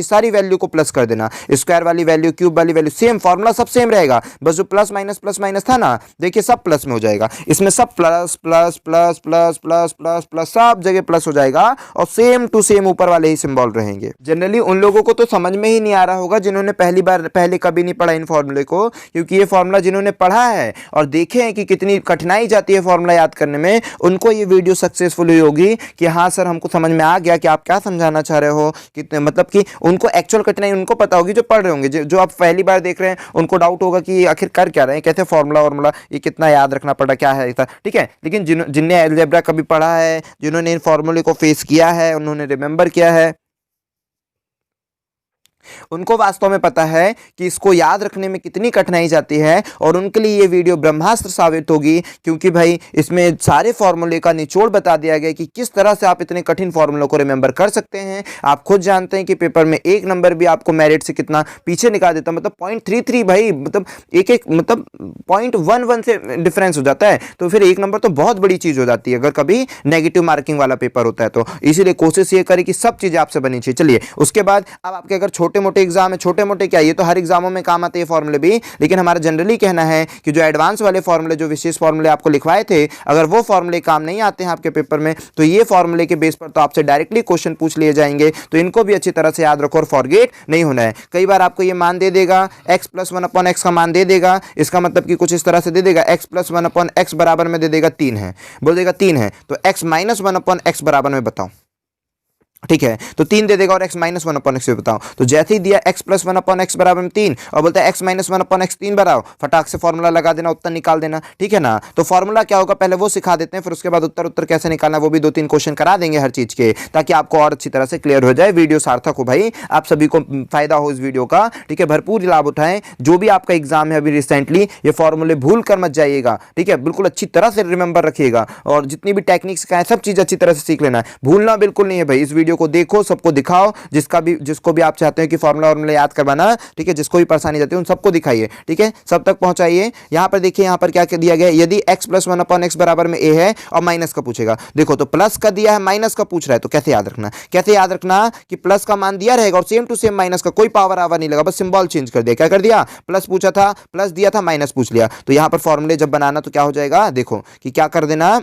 [SPEAKER 1] सारी वैल्यू को प्लस कर देना, स्क्वायर वाली वैल्यू, क्यूब वाली वैल्यू, सेम फॉर्मूला सब सेम रहेगा, बस जो प्लस माइनस था ना, देखिए सब प्लस में हो जाएगा, इसमें सब plus plus plus plus plus plus plus सब जगह प्लस हो जाएगा और सेम टू सेम ऊपर वाले ही सिंबल रहेंगे। जनरली उन लोगों को तो समझ में ही नहीं आ रहा होगा जिन्होंने पहले कभी नहीं पढ़ा इन फॉर्मूले को, क्योंकि ये फॉर्मूला जिन्होंने पढ़ा है और देखे हैं कि कितनी कठिनाई जाती है फॉर्मूला याद करने में, उनको ये वीडियो सक्सेसफुल हुई होगी कि हाँ सर हमको समझ में आ गया कि आप क्या समझाना चाह रहे हो, कितने मतलब कि उनको एक्चुअल कठिनाई उनको पता होगी जो पढ़ रहे होंगे। जो आप पहली बार देख रहे हैं उनको डाउट होगा कि आखिर कर क्या रहे हैं, कैसे फॉर्मूला ये कितना याद रखना पड़ा, क्या है। ठीक है, लेकिन जिनने अलजेब्रा कभी पढ़ा है, जिन्होंने इन फॉर्मूले को फेस किया है, उन्होंने रिमेंबर किया है, उनको वास्तव में पता है कि इसको याद रखने में कितनी कठिनाई जाती है, और उनके लिए ये वीडियो ब्रह्मास्त्र साबित होगी, क्योंकि भाई इसमें सारे फॉर्मूले का निचोड़ बता दिया गया कि किस तरह से आप इतने कठिन फॉर्मूलों को रिमेंबर कर सकते हैं। आप खुद जानते हैं कि पेपर में एक नंबर भी आपको मेरिट से कितना पीछे निकाल देता, मतलब 0.33 भाई, मतलब एक मतलब 0.11 से डिफरेंस हो जाता है, तो फिर एक नंबर तो बहुत बड़ी चीज हो जाती है अगर कभी नेगेटिव मार्किंग वाला पेपर होता है तो। इसीलिए कोशिश ये करें कि सब चीजें आपसे बनी चाहिए। चलिए उसके बाद अब आपके अगर छोटे मोटे एग्जाम है, छोटे मोटे क्या, ये तो हर एग्जामों में काम आते हैं फॉर्मूले भी, लेकिन हमारा जनरली कहना है कि जो एडवांस वाले फॉर्मूले, जो विशेष फॉर्मूले आपको लिखवाए थे, अगर वो फॉर्मूले काम नहीं आते हैं आपके पेपर में, तो ये फॉर्मूले के बेस पर तो आपसे डायरेक्टली क्वेश्चन पूछ लिए जाएंगे, तो इनको भी अच्छी तरह से याद रखो और फॉरगेट नहीं होना है। कई बार आपको ये मान दे देगा, x plus one upon x का मान दे देगा, इसका मतलब कि कुछ इस तरह से दे देगा, x plus one upon x बराबर में दे देगा 3 है, बोल देगा 3 है, तो x minus one upon x बराबर में बताओ। ठीक है, तो 3 दे देगा और x minus one upon x बताओ, तो जैसे ही दिया x plus one upon x बराबर में 3 और बोलता है x minus one upon x 3 बनाओ, फटाक से फॉर्मूला लगा देना, उत्तर निकाल देना। ठीक है ना, तो फॉर्मूला क्या होगा पहले वो सिखा देते हैं, फिर उसके बाद उत्तर कैसे निकालना वो भी 2-3 क्वेश्चन करा देंगे हर चीज के, ताकि आपको और अच्छी तरह से क्लियर हो जाए, वीडियो सार्थक हो भाई, आप सभी को फायदा हो इस वीडियो का। ठीक है, भरपूर लाभ उठाएं, जो भी आपका एग्जाम है अभी रिसेंटली, ये फॉर्मूले भूल कर मत जाइएगा। ठीक है, बिल्कुल अच्छी तरह से रिमेंबर रखिएगा, और जितनी भी टेक्निक्स का है सब चीज अच्छी तरह से सीख लेना है, भूलना बिल्कुल नहीं है भाई। इस वीडियो को देखो, सबको दिखाओ, जिसको भी आप चाहते हैं कि फॉर्मूला याद करवाना, ठीक है, जिसको भी परेशानी जाती है उन सबको दिखाइए। ठीक है, सब तक पहुंचाइए। यहां पर देखिए, यहां पर क्या दिया गया है, यदि x plus one upon x बराबर में a है और माइनस का पूछेगा, देखो तो प्लस का दिया है, माइनस का पूछ रहा है, तो कैसे याद रखना, कैसे याद रखना कि प्लस का मान दिया रहेगा और सेम टू सेम माइनस का, कोई पावर आवर नहीं लगा, बस सिंबल चेंज कर दिया। क्या कर दिया, प्लस पूछा था, प्लस दिया था, माइनस पूछ लिया। तो यहां पर फॉर्मूले जब बनाना तो क्या हो जाएगा, देखो कि क्या कर देना,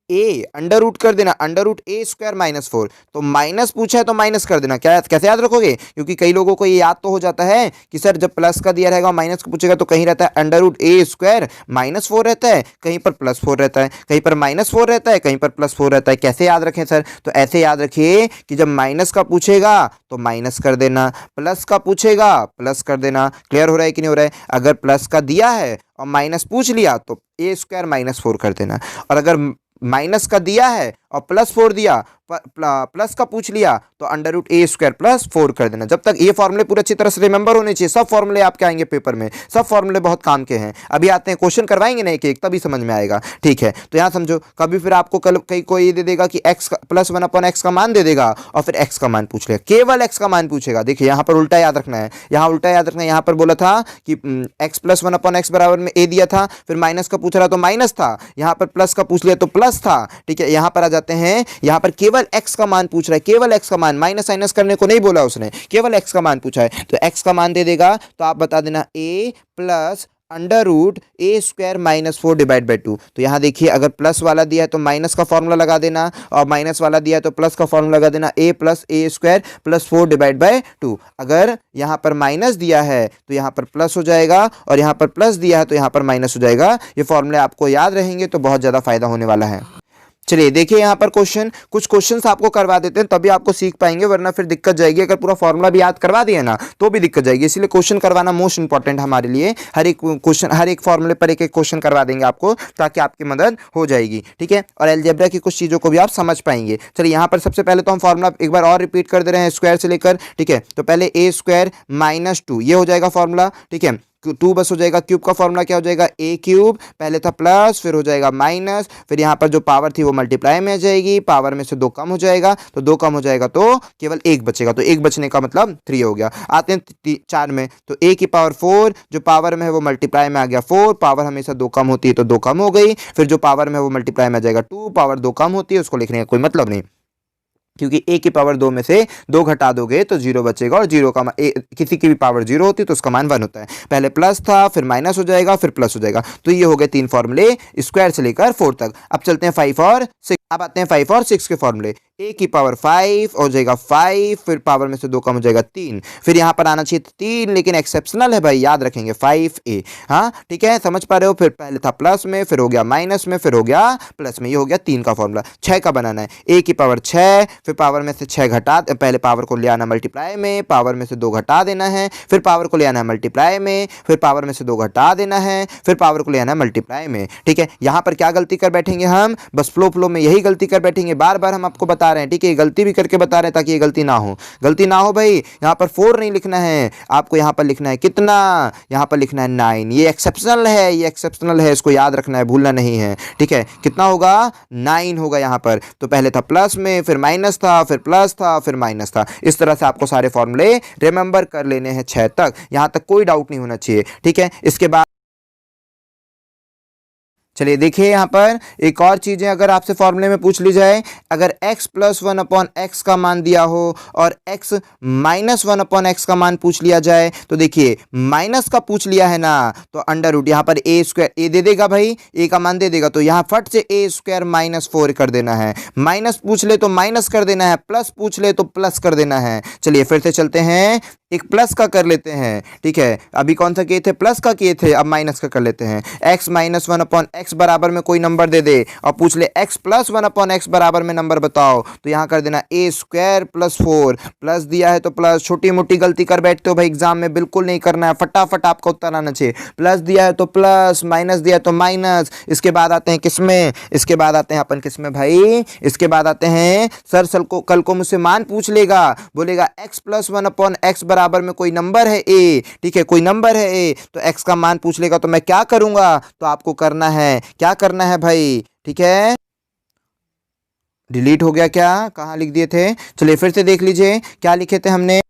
[SPEAKER 1] ए अंडर रूट कर देना, under root A square minus 4। तो माइनस पूछा है तो माइनस कर देना। क्या कैसे याद रखोगे, क्योंकि कई लोगों को ये याद तो हो जाता है कि सर जब प्लस का दिया रहेगा माइनस का पूछेगा तो कहीं रहता है under root A square minus 4 रहता है, कहीं पर प्लस 4 रहता है, कहीं पर माइनस 4 रहता है, कहीं पर प्लस 4 रहता है। कैसे याद रखें सर, तो ऐसे याद रखिए कि जब माइनस का पूछेगा तो माइनस कर देना, प्लस का पूछेगा प्लस कर देना। क्लियर हो रहा है कि नहीं हो रहा है? अगर प्लस का दिया है और माइनस पूछ लिया तो ए स्क्वायर माइनस 4 कर देना, और अगर माइनस का दिया है और प्लस 4 दिया, प्लस का पूछ लिया तो under root A square plus 4 कर देना। जब तक ये फॉर्मूले पूरे अच्छी तरह से रिमेंबर होने चाहिए, सब फॉर्मूले आपके आएंगे पेपर में, सब फॉर्मूले बहुत काम के हैं। अभी आते हैं क्वेश्चन करवाएंगे ना एक एक, तभी समझ में आएगा। ठीक है, तो यहाँ समझो, कभी फिर आपको कल कहीं कोई दे देगा कि एक्स प्लस 1 अपॉन एक्स का मान दे देगा और फिर एक्स का मान पूछ लेगा, केवल एक्स का मान पूछेगा। देखिए यहाँ पर उल्टा याद रखना है, यहाँ उल्टा याद रखना है। यहाँ पर बोला था कि एक्स प्लस 1 अपॉन एक्स बराबर में ए दिया था, फिर माइनस का पूछ रहा तो माइनस था, यहाँ पर प्लस का पूछ लिया तो प्लस था। ठीक है, यहाँ पर आ जाते हैं, यहाँ पर केवल एक्स का मान पूछ रहा है, केवल एक्स का मान, माइनस माइनस करने को नहीं बोला उसने, केवल एक्स का मान पूछा है। तो एक्स का मान दे देगा तो आप बता देना A plus under root A square minus 4 divide by 2। तो यहाँ देखिए, अगर प्लस वाला दिया है तो माइनस का फॉर्मूला लगा देना, और माइनस वाला दिया है तो प्लस का फॉर्मूला लगा देना, A plus A square plus 4 divide by 2। अगर यहाँ पर माइनस दिया है तो यहाँ पर प्लस हो जाएगा, और यहाँ पर प्लस दिया है तो यहाँ पर माइनस हो जाएगा। ये फॉर्मूले आपको याद रहेंगे तो बहुत ज़्यादा फायदा होने वाला है। चलिए देखिए यहाँ पर क्वेश्चन, कुछ क्वेश्चंस आपको करवा देते हैं तभी आपको सीख पाएंगे, वरना फिर दिक्कत जाएगी। अगर पूरा फॉर्मूला भी याद करवा दिए ना तो भी दिक्कत जाएगी, इसलिए क्वेश्चन करवाना मोस्ट इंपॉर्टेंट हमारे लिए। हर एक क्वेश्चन, हर एक फॉर्मूले पर एक एक क्वेश्चन करवा देंगे आपको, ताकि आपकी मदद हो जाएगी। ठीक है, और अलजेब्रा की कुछ चीज़ों को भी आप समझ पाएंगे। चलिए यहाँ पर सबसे पहले तो हम फॉर्मूला एक बार और रिपीट कर दे रहे हैं स्क्वायर से लेकर। ठीक है, तो पहले ए स्क्वायर माइनस 2 ये हो जाएगा फॉर्मूला। ठीक है, 2 बस हो जाएगा, क्यूब का फॉर्मूला क्या हो जाएगा, ए क्यूब, पहले था प्लस फिर हो जाएगा माइनस, फिर यहाँ पर जो पावर थी वो मल्टीप्लाई में आ जाएगी, पावर में से 2 कम हो जाएगा, तो 2 कम हो जाएगा तो केवल 1 बचेगा, तो 1 बचने का मतलब 3 हो गया। आते हैं 4 में, तो ए की पावर 4, जो पावर में है वो मल्टीप्लाई में आ गया 4, पावर हमेशा 2 कम होती है तो 2 कम हो गई, फिर जो पावर में है वो मल्टीप्लाई में आ जाएगा 2, पावर 2 कम होती है उसको लिखने का कोई मतलब नहीं, क्योंकि ए की पावर 2 में से 2 घटा दोगे तो 0 बचेगा, और 0 का किसी की भी पावर 0 होती है तो उसका मान 1 होता है। पहले प्लस था, फिर माइनस हो जाएगा, फिर प्लस हो जाएगा। तो ये हो गए 3 फॉर्मूले स्क्वायर से लेकर 4 तक। अब चलते हैं 5 और 6। अब आते हैं 5 और 6 के फॉर्मूले। ए की पावर 5 हो जाएगा 5, फिर पावर में से 2 कम हो जाएगा 3, फिर यहाँ पर आना चाहिए 3, लेकिन एक्सेप्शनल है भाई, याद रखेंगे 5a। हाँ ठीक है, समझ पा रहे हो। फिर पहले था प्लस में, फिर हो गया माइनस में, फिर हो गया प्लस में, ये हो गया 3 का फॉर्मूला। 6 का बनाना है, ए की पावर 6, फिर पावर में से 6 घटा, पहले पावर को ले आना मल्टीप्लाई में, पावर में से 2 घटा देना है, फिर पावर को ले आना है मल्टीप्लाई में, फिर पावर में से 2 घटा देना है, फिर पावर को ले आना है मल्टीप्लाई में। ठीक है, यहाँ पर क्या गलती कर बैठेंगे हम, बस फ्लो में यही गलती कर बैठेंगे, बार बार हम आपको बता रहे हैं। ठीक है, गलती भी करके बता रहे हैं ताकि ये गलती ना हो, गलती ना हो भाई। यहाँ पर 4 नहीं लिखना है आपको, यहाँ पर लिखना है कितना, यहाँ पर लिखना है 9। ये एक्सेप्शनल है, ये एक्सेप्शनल है, इसको याद रखना है, भूलना नहीं है। ठीक है, कितना होगा, 9 होगा यहाँ पर। तो पहले था प्लस में, फिर माइनस था, फिर प्लस था, फिर माइनस था। इस तरह से आपको सारे फॉर्मूले रिमेंबर कर लेने हैं 6 तक, यहाँ तक कोई डाउट नहीं होना चाहिए। ठीक है, इसके बाद चलिए देखिए यहाँ पर एक और चीज़ें अगर आपसे फॉर्मूले में पूछ ली जाए, अगर x प्लस 1 अपॉन एक्स का मान दिया हो और x माइनस 1 अपॉन एक्स का मान पूछ लिया जाए, तो देखिए माइनस का पूछ लिया है ना, तो अंडर रूट यहाँ पर ए स्क्वायर, ए दे देगा भाई, ए का मान दे देगा, तो यहाँ फट से ए स्क्वायर माइनस 4 कर देना है। माइनस पूछ ले तो माइनस कर देना है, प्लस पूछ ले तो प्लस कर देना है। चलिए फिर से चलते हैं, एक प्लस का कर लेते हैं। ठीक है, अभी कौन सा किए थे, प्लस का किए थे, अब माइनस का कर लेते हैं। x माइनस 1 अपॉन एक्स बराबर में कोई नंबर दे दे और पूछ ले x प्लस 1 अपॉन एक्स बराबर में नंबर बताओ, तो यहाँ कर देना ए स्क्वायर प्लस 4, प्लस दिया है तो प्लस। छोटी मोटी गलती कर बैठते हो भाई एग्जाम में, बिल्कुल नहीं करना है, फटाफट आपका उत्तर आना चाहिए। प्लस दिया है तो प्लस, माइनस दिया है तो माइनस। इसके बाद आते हैं किसमें, इसके बाद आते हैं अपन किसमें भाई, इसके बाद आते हैं सर कल को मुझसे मान पूछ लेगा, बोलेगा x प्लस 1 अपॉन एक्स बराबर में कोई नंबर है a। ठीक है, कोई नंबर है a, तो x का मान पूछ लेगा तो मैं क्या करूंगा, तो आपको करना है, क्या करना है भाई। ठीक है, डिलीट हो गया क्या, कहाँ लिख दिए थे, चलिए फिर से देख लीजिए क्या लिखे थे हमने।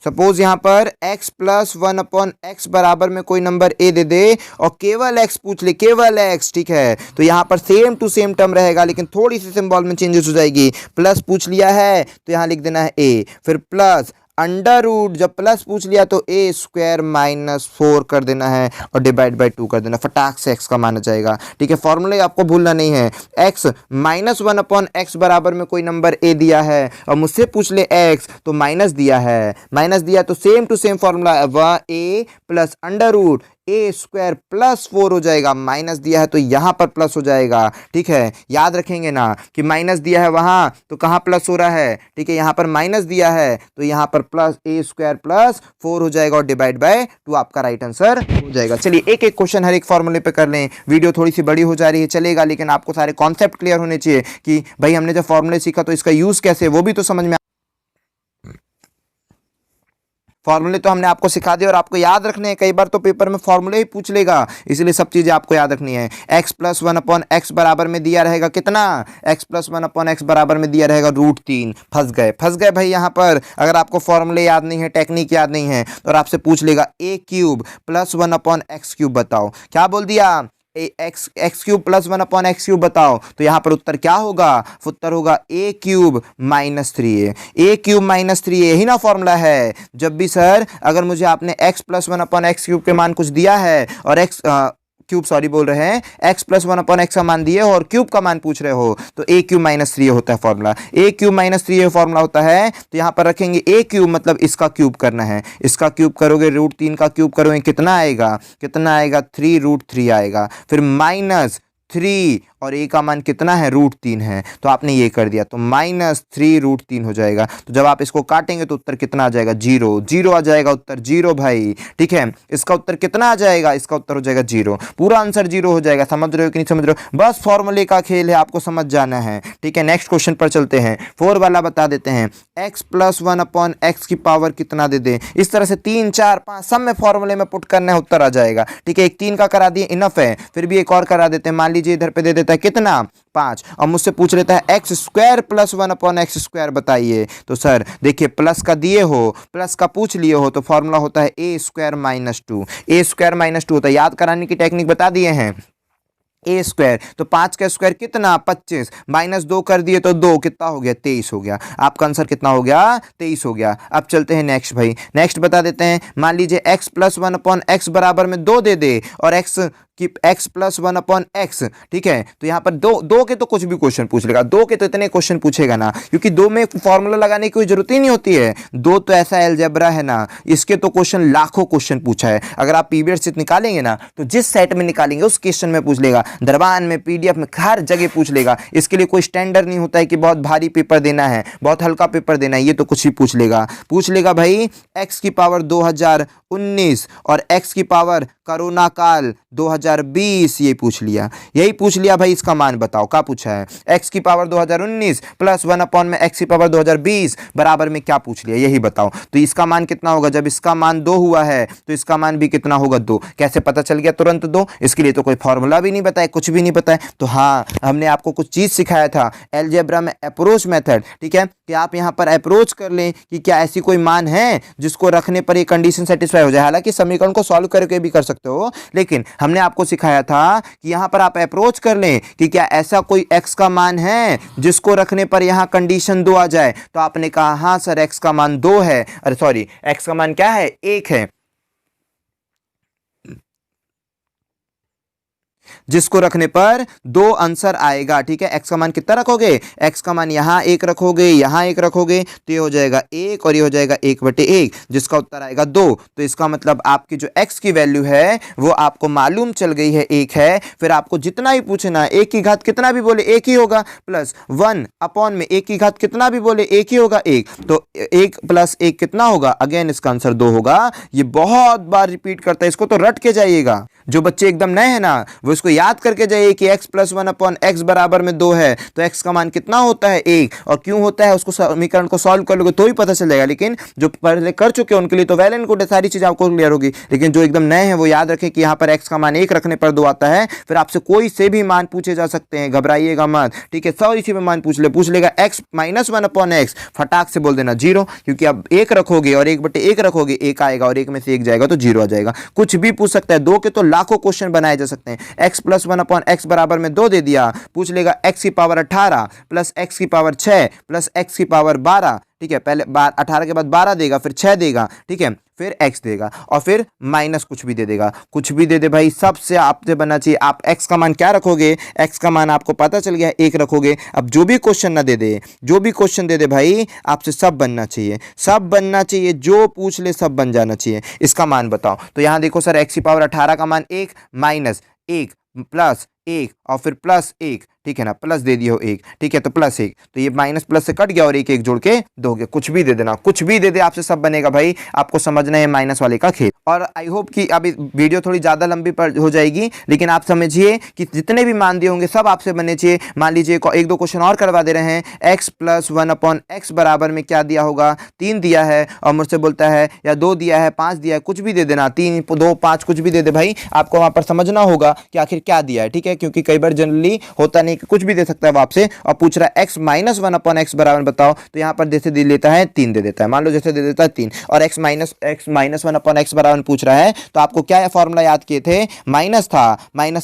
[SPEAKER 1] सपोज यहाँ पर x प्लस 1 अपॉन एक्स बराबर में कोई नंबर a दे दे और केवल x पूछ ले, केवल x। ठीक है, तो यहाँ पर सेम टू सेम टर्म रहेगा, लेकिन थोड़ी सी सिंबल में चेंजेस हो जाएगी। प्लस पूछ लिया है तो यहाँ लिख देना है a, फिर प्लस अंडर रूट, जब प्लस पूछ लिया तो ए स्क्वायर माइनस 4 कर देना है और डिवाइड बाय 2 कर देना, फटाक से एक्स का मान आ जाएगा। ठीक है, फॉर्मूला आपको भूलना नहीं है। एक्स माइनस 1 अपॉन एक्स बराबर में कोई नंबर ए दिया है और मुझसे पूछ ले एक्स तो माइनस दिया है, माइनस दिया तो सेम टू सेम फॉर्मूला वह ए plus under root A square plus 4 हो जाएगा। माइनस दिया है तो यहाँ पर प्लस हो जाएगा। ठीक है, याद रखेंगे ना कि माइनस दिया है वहाँ तो कहाँ प्लस हो रहा है। ठीक है, यहाँ पर माइनस दिया है तो यहाँ पर प्लस ए स्क्वायर प्लस 4 हो जाएगा और डिवाइड बाय 2 आपका राइट आंसर हो जाएगा। चलिए एक एक क्वेश्चन हर एक फॉर्मूले पे कर लें। वीडियो थोड़ी सी बड़ी हो जा रही है चलेगा, लेकिन आपको सारे कॉन्सेप्ट क्लियर होने चाहिए कि भाई हमने जब फॉर्मूले सीखा तो इसका यूज कैसे वो भी तो समझ में। फॉर्मूले तो हमने आपको सिखा दिए और आपको याद रखने हैं, कई बार तो पेपर में फॉर्मूले ही पूछ लेगा, इसलिए सब चीज़ें आपको याद रखनी है। x प्लस 1 अपॉन एक्स बराबर में दिया रहेगा कितना, x प्लस 1 अपॉन एक्स बराबर में दिया रहेगा √3। फंस गए भाई यहाँ पर। अगर आपको फॉर्मूले याद नहीं है, टेक्निक याद नहीं है तो आपसे पूछ लेगा a cube plus 1 upon x cube बताओ, क्या बोल दिया x cube plus 1 upon x cube बताओ, तो यहाँ पर उत्तर क्या होगा, उत्तर होगा a cube minus 3a। a cube minus 3a यही ना फॉर्मूला है। जब भी सर अगर मुझे आपने x plus 1 upon x cube के मान कुछ दिया है और एक्स क्यूब सॉरी बोल रहे हैं, x प्लस 1 अपॉन एक्स का मान दिए हो और क्यूब का मान पूछ रहे हो तो a क्यूब माइनस 3a होता है formula. a cube minus 3a formula होता है, तो यहाँ पर रखेंगे a क्यूब मतलब इसका क्यूब करना है, इसका क्यूब करोगे √3 का क्यूब करोगे कितना आएगा, 3√3 आएगा, फिर माइनस 3 और a का मान कितना है √3 है, तो आपने ये कर दिया तो माइनस 3√3 हो जाएगा। तो जब आप इसको काटेंगे तो उत्तर कितना आ जाएगा, 0 आ जाएगा उत्तर 0 भाई। ठीक है, इसका उत्तर कितना आ जाएगा, इसका उत्तर हो जाएगा 0, पूरा आंसर 0 हो जाएगा। समझ रहे हो कि नहीं समझ रहे हो, बस फॉर्मूले का खेल है, आपको समझ जाना है। ठीक है, नेक्स्ट क्वेश्चन पर चलते हैं। 4 वाला बता देते हैं, x प्लस 1 अपॉन एक्स की पावर कितना दे दें। इस तरह से 3 4 5 सब में फॉर्मूले में पुट करना है, उत्तर आ जाएगा। ठीक है, एक 3 का करा दिए इनफ है, फिर भी एक और करा देते हैं। मान लीजिए इधर पे दे देता है कितना 5 और मुझसे पूछ लेता है x square plus 1 upon x square बताइए। तो सर देखिए प्लस का दिए हो, प्लस का पूछ लिए हो तो फॉर्मूला होता है a square minus 2। a square minus 2 होता है, याद कराने की टेक्निक बता दिए हैं। ए स्क्वायर तो 5 का स्क्वायर कितना 25, माइनस 2 कर दिए तो 2 कितना हो गया 23 हो गया। आपका आंसर कितना हो गया 23 हो गया। अब चलते हैं नेक्स्ट भाई, नेक्स्ट बता देते हैं। मान लीजिए x प्लस 1 अपॉन एक्स बराबर में 2 दे दे और x प्लस 1 अपॉन एक्स। ठीक है, तो यहाँ पर दो के तो कुछ भी क्वेश्चन पूछ लेगा, 2 के तो इतने क्वेश्चन पूछेगा ना, क्योंकि 2 में फॉर्मूला लगाने की कोई जरूरत ही नहीं होती है। 2 तो ऐसा अलजेब्रा है ना, इसके तो क्वेश्चन लाखों क्वेश्चन पूछा है। अगर आप पीवीएस से निकालेंगे ना तो जिस सेट में निकालेंगे उस क्वेश्चन में पूछ लेगा, दरबान में पीडीएफ में हर जगह पूछ लेगा। इसके लिए कोई स्टैंडर्ड नहीं होता है कि बहुत भारी पेपर देना है, बहुत हल्का पेपर देना है, ये तो कुछ भी पूछ लेगा भाई। x की पावर 2019 और x की पावर कोरोना काल 2020 ये पूछ लिया, यही पूछ लिया भाई। इसका मान बताओ, क्या पूछा है, x की पावर 2019 प्लस 1 अपॉन में x की पावर 2020 बराबर में क्या पूछ लिया, यही बताओ। तो इसका मान कितना होगा, जब इसका मान 2 हुआ है तो इसका मान भी कितना होगा 2। कैसे पता चल गया तुरंत 2, इसके लिए तो कोई फॉर्मूला भी नहीं बताया, कुछ भी नहीं बताया। तो हाँ, हमने आपको कुछ चीज़ सिखाया था अलजेब्रा में, अप्रोच मेथड। ठीक है, कि आप यहाँ पर अप्रोच कर लें कि क्या ऐसी कोई मान है जिसको रखने पर ये कंडीशन सेटिस्फाई हो जाए। हालांकि समीकरण को सॉल्व करके भी कर सकते हो, लेकिन हमने आपको सिखाया था कि यहाँ पर आप अप्रोच कर लें कि क्या ऐसा कोई x का मान है जिसको रखने पर यहाँ कंडीशन 2 आ जाए। तो आपने कहा हाँ सर x का मान 2 है, अरे सॉरी x का मान क्या है 1 है, जिसको रखने पर 2 आंसर आएगा। ठीक है, x का मान कितना रखोगे, x का मान यहाँ 1 रखोगे, यहाँ 1 रखोगे तो ये हो जाएगा 1 और ये हो जाएगा 1/1, जिसका उत्तर आएगा 2। तो इसका मतलब आपकी जो x की वैल्यू है वो आपको मालूम चल गई है 1 है। फिर आपको जितना ही पूछना है, 1 की घात कितना भी बोले 1 ही होगा, प्लस 1 अपॉन में 1 की घात कितना भी बोले 1 ही होगा 1, तो 1 प्लस 1 कितना होगा, अगेन इसका आंसर 2 होगा। ये बहुत बार रिपीट करता है, इसको तो रट के जाइएगा। जो बच्चे एकदम नए हैं ना वो इसको याद करके जाइए कि x प्लस 1 अपॉन एक्स बराबर में 2 है, तो x का मान कितना होता है 1, और क्यों होता है उसको समीकरण को सॉल्व कर लोगे तो ही पता चल जाएगा। लेकिन जो पहले कर चुके हैं उनके लिए तो वेल एंड गुड है, सारी चीज़ आपको क्लियर होगी। लेकिन जो एकदम नए हैं वो याद रखें कि यहाँ पर x का मान 1 रखने पर 2 आता है। फिर आपसे कोई से भी मान पूछे जा सकते हैं, घबराइएगा मत। ठीक है, 100 इसी में मान पूछ लेगा x माइनस 1 अपॉन एक्स, फटाक से बोल देना 0, क्योंकि अब 1 रखोगे और 1/1 रखोगे 1 आएगा और 1 में से 1 जाएगा तो 0 आ जाएगा। कुछ भी पूछ सकता है, 2 के तो लाखों क्वेश्चन बनाए जा सकते हैं। X plus one upon x बराबर में 2 दे दिया, पूछ लेगा एक्स की पावर 18 प्लस एक्स की पावर 6 प्लस एक्स की पावर 12, ठीक है। पहले 18 के बाद 12 देगा, फिर 6 देगा, ठीक है, फिर x देगा और फिर माइनस कुछ भी दे देगा, कुछ भी दे दे भाई, सबसे आपसे बनना चाहिए। आप x का मान क्या रखोगे, x का मान आपको पता चल गया 1 रखोगे। अब जो भी क्वेश्चन ना दे दे, जो भी क्वेश्चन दे दे भाई, आपसे सब बनना चाहिए, सब बनना चाहिए, जो पूछ ले सब बन जाना चाहिए। इसका मान बताओ, तो यहां देखो सर x की पावर 18 का मान 1 माइनस 1 प्लस 1 और फिर प्लस 1, ठीक है ना, प्लस दे दिया हो 1, ठीक है, तो प्लस 1, तो ये माइनस प्लस से कट गया और 1 1 जोड़ के दोगे, कुछ भी दे देना, कुछ भी दे दे, आपसे सब बनेगा भाई। आपको समझना है माइनस वाले का खेल। और आई होप कि अभी वीडियो थोड़ी ज़्यादा लंबी हो जाएगी, लेकिन आप समझिए कि जितने भी मान दिए होंगे सब आपसे बनने चाहिए। मान लीजिए 1 2 क्वेश्चन और करवा दे रहे हैं। X plus one upon x बराबर में क्या दिया होगा, 3 दिया है और मुझसे बोलता है या 2 दिया है, 5 दिया है, कुछ भी दे देना, 3 2 5 कुछ भी दे दे भाई। आपको वहाँ पर समझना होगा कि आखिर क्या दिया है, ठीक है, क्योंकि कई बार जनरली होता नहीं कि कुछ भी दे सकता है आपसे और पूछ रहा है x minus one upon x बराबर बताओ, तो यहां पर जैसे दे लेता है 3 दे देता है, मान लो जैसे दे देता है 3 और x minus one upon x बराबर पूछ रहा है, तो आपको क्या फॉर्मूला याद किए थे, माइनस था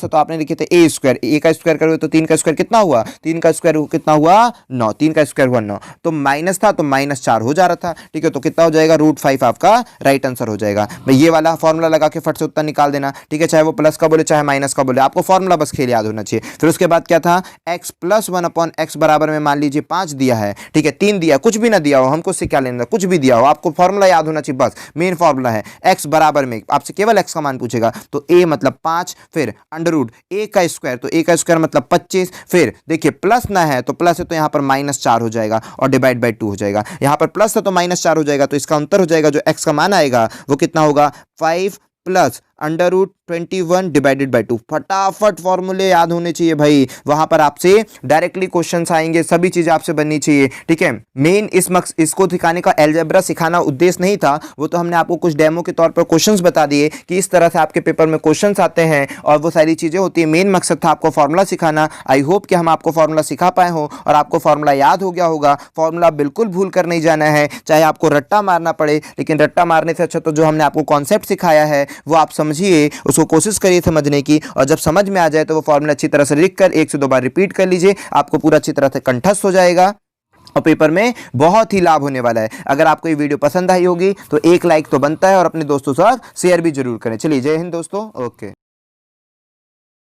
[SPEAKER 1] तो आपने लिखे थे ए स्क्वायर, ए का स्क्वायर करोगे तो 3 का स्क्वायर कितना हुआ, 3 का स्क्वायर कितना हुआ 9, 3 का स्क्वायर हुआ 9, तो माइनस था तो माइनस 4 हो जा रहा था, ठीक है, तो कितना हो जाएगा √5 आपका राइट आंसर हो जाएगा। भाई ये वाला फॉर्मूला लगा के फट से उत्तर निकाल देना, ठीक है, चाहे वो प्लस का बोले चाहे माइनस का बोले, आपको फॉर्मूला बस खेल याद होना चाहिए। फिर उसके बाद क्या था, x plus one upon x बराबर में मान लीजिए 5 दिया है, ठीक है, 3 दिया, कुछ भी ना दिया हो, हमको उससे क्या लेना, कुछ भी दिया हो, आपको फॉर्मूला याद होना चाहिए, बस मेन फॉर्मूला है एक्स बराबर में, आपसे केवल एक्स का मान पूछेगा, तो ए मतलब 5, फिर अंडर रूट ए का स्क्वायर, तो ए का स्क्वायर मतलब 25, फिर देखिए प्लस ना है तो प्लस है तो यहां पर -4 हो जाएगा और डिवाइड बाय 2 हो जाएगा, यहां पर प्लस है तो -4 हो जाएगा, तो इसका अंतर हो जाएगा, जो एक्स का मान आएगा वो कितना होगा 5 plus under root 21 divided by 2। फटाफट फॉर्मूले याद होने चाहिए भाई, वहां पर आपसे डायरेक्टली क्वेश्चंस आएंगे, सभी चीजें आपसे बननी चाहिए, ठीक है। मेन इसको सिखाने का अलजेब्रा सिखाना उद्देश्य नहीं था, वो तो हमने आपको कुछ डेमो के तौर पर क्वेश्चंस बता दिए कि इस तरह से आपके पेपर में क्वेश्चंस आते हैं और वो सारी चीजें होती है। मेन मकसद था आपको फॉर्मूला सिखाना। आई होप कि हम आपको फॉर्मूला सिखा पाए हो और आपको फॉर्मूला याद हो गया होगा। फॉर्मूला बिल्कुल भूल कर नहीं जाना है, चाहे आपको रट्टा मारना पड़े, लेकिन रट्टा मारने से अच्छा तो जो हमने आपको कॉन्सेप्ट सिखाया है वो आप समझिए, उसको कोशिश करिए समझने की, और जब समझ में आ जाए तो वो फॉर्मूला अच्छी तरह से लिखकर 1 से 2 बार रिपीट कर लीजिए, आपको पूरा अच्छी तरह से कंठस्थ हो जाएगा और पेपर में बहुत ही लाभ होने वाला है। अगर आपको ये वीडियो पसंद आई होगी तो एक लाइक तो बनता है और अपने दोस्तों के साथ शेयर भी जरूर करें। चलिए, जय हिंद दोस्तों, ओके।